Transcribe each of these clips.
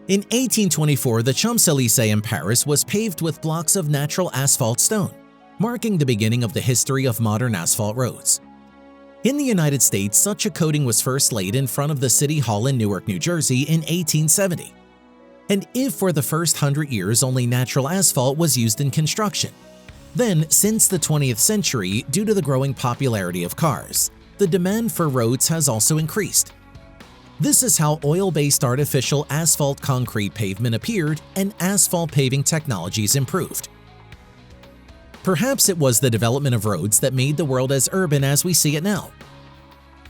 In 1824, the Champs-Elysées in Paris was paved with blocks of natural asphalt stone, marking the beginning of the history of modern asphalt roads. In the United States, such a coating was first laid in front of the City Hall in Newark, New Jersey in 1870. And if for the first 100 years only natural asphalt was used in construction, then since the 20th century, due to the growing popularity of cars, the demand for roads has also increased. This is how oil-based artificial asphalt concrete pavement appeared and asphalt paving technologies improved. Perhaps it was the development of roads that made the world as urban as we see it now.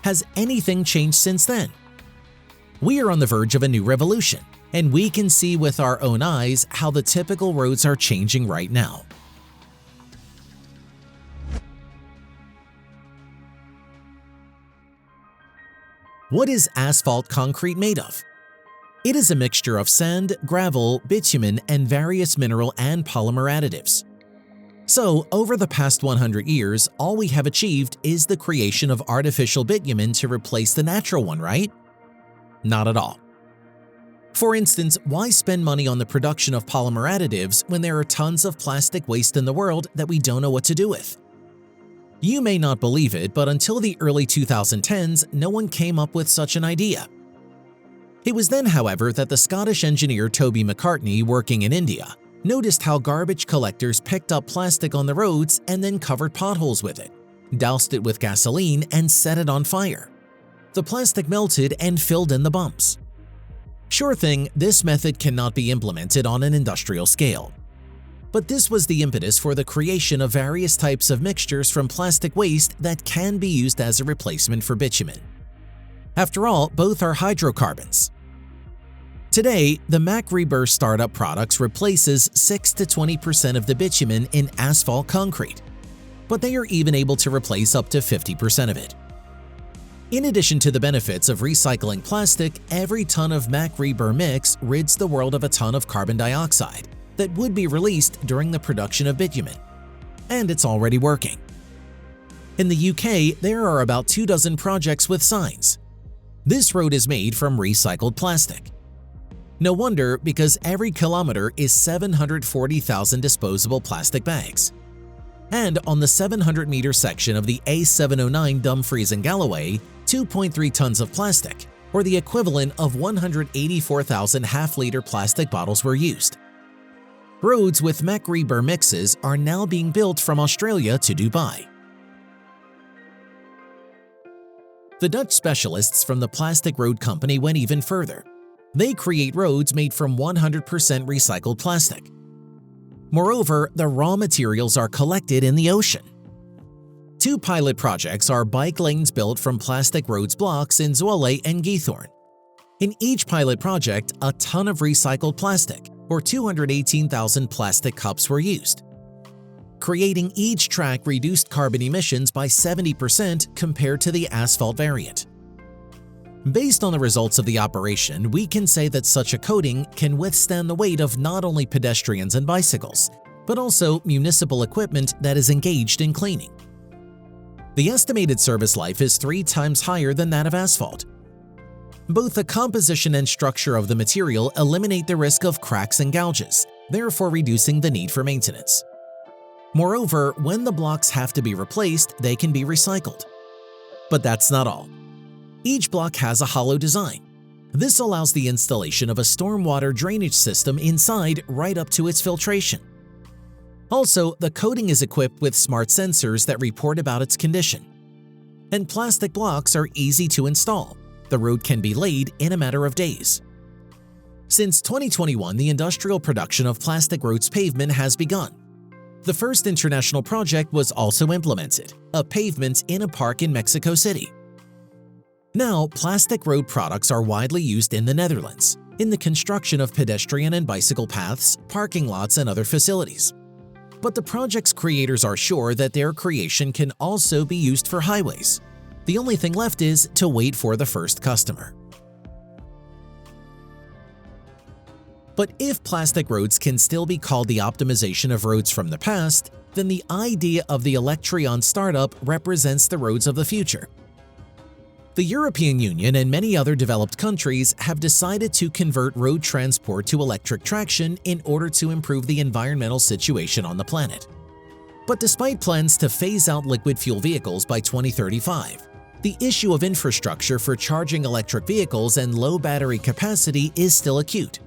Has anything changed since then? We are on the verge of a new revolution, and we can see with our own eyes how the typical roads are changing right now. What is asphalt concrete made of? It is a mixture of sand, gravel, bitumen, and various mineral and polymer additives. So, over the past 100 years, all we have achieved is the creation of artificial bitumen to replace the natural one, right? Not at all. For instance, why spend money on the production of polymer additives when there are tons of plastic waste in the world that we don't know what to do with? You may not believe it, but until the early 2010s, no one came up with such an idea. It was then, however, that the Scottish engineer Toby McCartney, working in India, noticed how garbage collectors picked up plastic on the roads and then covered potholes with it, doused it with gasoline, and set it on fire. The plastic melted and filled in the bumps. Sure thing, this method cannot be implemented on an industrial scale. But this was the impetus for the creation of various types of mixtures from plastic waste that can be used as a replacement for bitumen. After all, both are hydrocarbons. Today, the MacReburr startup products replaces 6 to 20% of the bitumen in asphalt concrete, but they are even able to replace up to 50% of it. In addition to the benefits of recycling plastic, every ton of MacReburr mix rids the world of a ton of carbon dioxide that would be released during the production of bitumen. And it's already working. In the UK, there are about 24 projects with signs. This road is made from recycled plastic. No wonder, because every kilometer is 740,000 disposable plastic bags. And on the 700-meter section of the A709 Dumfries and Galloway, 2.3 tons of plastic, or the equivalent of 184,000 half-liter plastic bottles were used. Roads with MacReburr mixes are now being built from Australia to Dubai. The Dutch specialists from the Plastic Road Company went even further. They create roads made from 100% recycled plastic. Moreover, the raw materials are collected in the ocean. 2 pilot projects are bike lanes built from plastic roads blocks in Zwolle and Geithorn. In each pilot project, a ton of recycled plastic, or 218,000 plastic cups, were used. Creating each track reduced carbon emissions by 70% compared to the asphalt variant. Based on the results of the operation, we can say that such a coating can withstand the weight of not only pedestrians and bicycles, but also municipal equipment that is engaged in cleaning. The estimated service life is 3 times higher than that of asphalt. Both the composition and structure of the material eliminate the risk of cracks and gouges, therefore reducing the need for maintenance. Moreover, when the blocks have to be replaced, they can be recycled. But that's not all. Each block has a hollow design. This allows the installation of a stormwater drainage system inside right up to its filtration. Also, the coating is equipped with smart sensors that report about its condition. And plastic blocks are easy to install. The road can be laid in a matter of days. Since 2021, the industrial production of plastic roads pavement has begun. The first international project was also implemented, a pavement in a park in Mexico City. Now, plastic road products are widely used in the Netherlands, in the construction of pedestrian and bicycle paths, parking lots, and other facilities. But the project's creators are sure that their creation can also be used for highways. The only thing left is to wait for the first customer. But if plastic roads can still be called the optimization of roads from the past, then the idea of the Electrion startup represents the roads of the future. The European Union and many other developed countries have decided to convert road transport to electric traction in order to improve the environmental situation on the planet. But despite plans to phase out liquid fuel vehicles by 2035, the issue of infrastructure for charging electric vehicles and low battery capacity is still acute.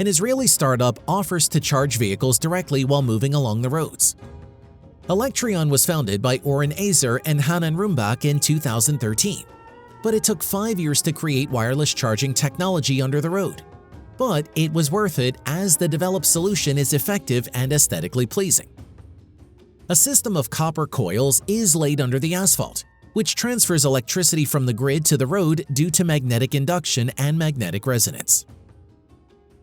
An Israeli startup offers to charge vehicles directly while moving along the roads. Electrion was founded by Oren Azer and Hanan Rumbach in 2013, but it took 5 years to create wireless charging technology under the road. But it was worth it as the developed solution is effective and aesthetically pleasing. A system of copper coils is laid under the asphalt, which transfers electricity from the grid to the road due to magnetic induction and magnetic resonance.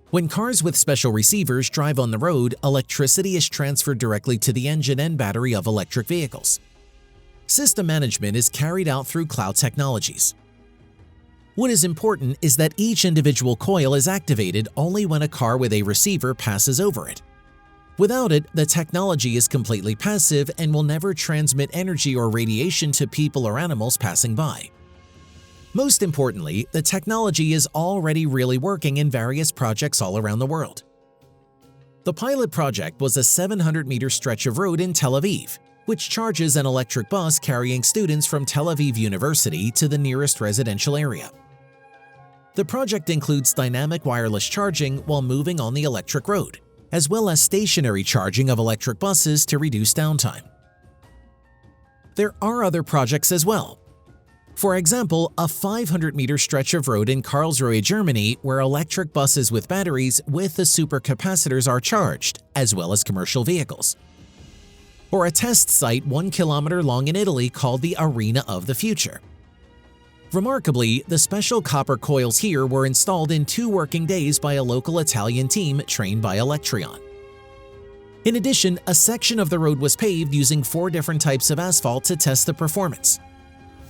When cars with special receivers drive on the road, electricity is transferred directly to the engine and battery of electric vehicles. System management is carried out through cloud technologies. What is important is that each individual coil is activated only when a car with a receiver passes over it. Without it, the technology is completely passive and will never transmit energy or radiation to people or animals passing by. Most importantly, the technology is already really working in various projects all around the world. The pilot project was a 700-meter stretch of road in Tel Aviv, which charges an electric bus carrying students from Tel Aviv University to the nearest residential area. The project includes dynamic wireless charging while moving on the electric road, as well as stationary charging of electric buses to reduce downtime. There are other projects as well. For example, a 500-meter stretch of road in Karlsruhe, Germany, where electric buses with batteries with the supercapacitors are charged, as well as commercial vehicles. Or a test site 1 kilometer long in Italy called the Arena of the Future. Remarkably, the special copper coils here were installed in 2 working days by a local Italian team trained by Electrion. In addition, a section of the road was paved using 4 different types of asphalt to test the performance.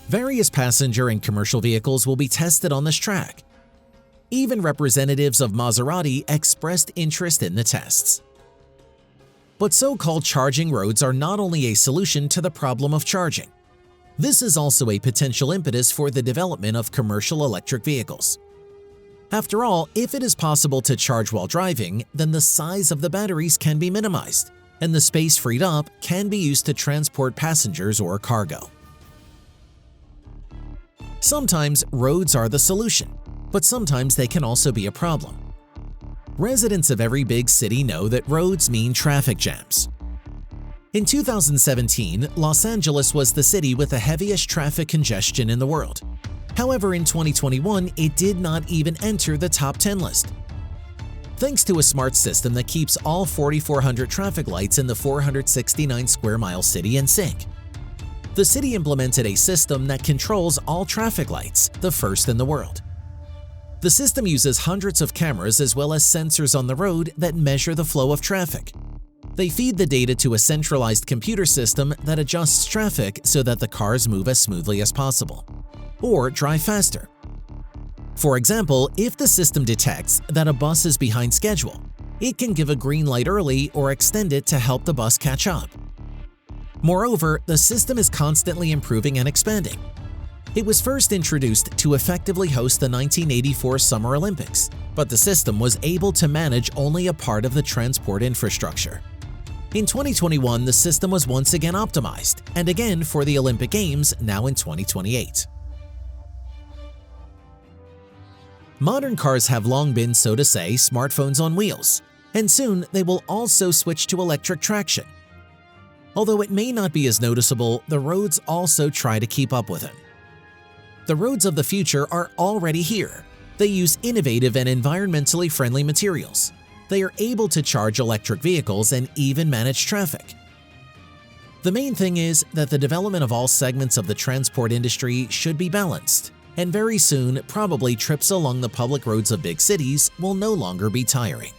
Various passenger and commercial vehicles will be tested on this track. Even representatives of Maserati expressed interest in the tests. But so-called charging roads are not only a solution to the problem of charging. This is also a potential impetus for the development of commercial electric vehicles. After all, if it is possible to charge while driving, then the size of the batteries can be minimized, and the space freed up can be used to transport passengers or cargo. Sometimes roads are the solution, but sometimes they can also be a problem. Residents of every big city know that roads mean traffic jams. In 2017, Los Angeles was the city with the heaviest traffic congestion in the world. However, in 2021, it did not even enter the top 10 list. Thanks to a smart system that keeps all 4,400 traffic lights in the 469 square mile city in sync. The city implemented a system that controls all traffic lights, the first in the world. The system uses hundreds of cameras as well as sensors on the road that measure the flow of traffic. They feed the data to a centralized computer system that adjusts traffic so that the cars move as smoothly as possible, or drive faster. For example, if the system detects that a bus is behind schedule, it can give a green light early or extend it to help the bus catch up. Moreover, the system is constantly improving and expanding. It was first introduced to effectively host the 1984 Summer Olympics, but the system was able to manage only a part of the transport infrastructure. In 2021, the system was once again optimized, and again for the Olympic Games now in 2028. Modern cars have long been, so to say, smartphones on wheels, and soon they will also switch to electric traction. Although it may not be as noticeable, the roads also try to keep up with it. The roads of the future are already here. They use innovative and environmentally friendly materials. They are able to charge electric vehicles and even manage traffic. The main thing is that the development of all segments of the transport industry should be balanced, and very soon, probably trips along the public roads of big cities will no longer be tiring.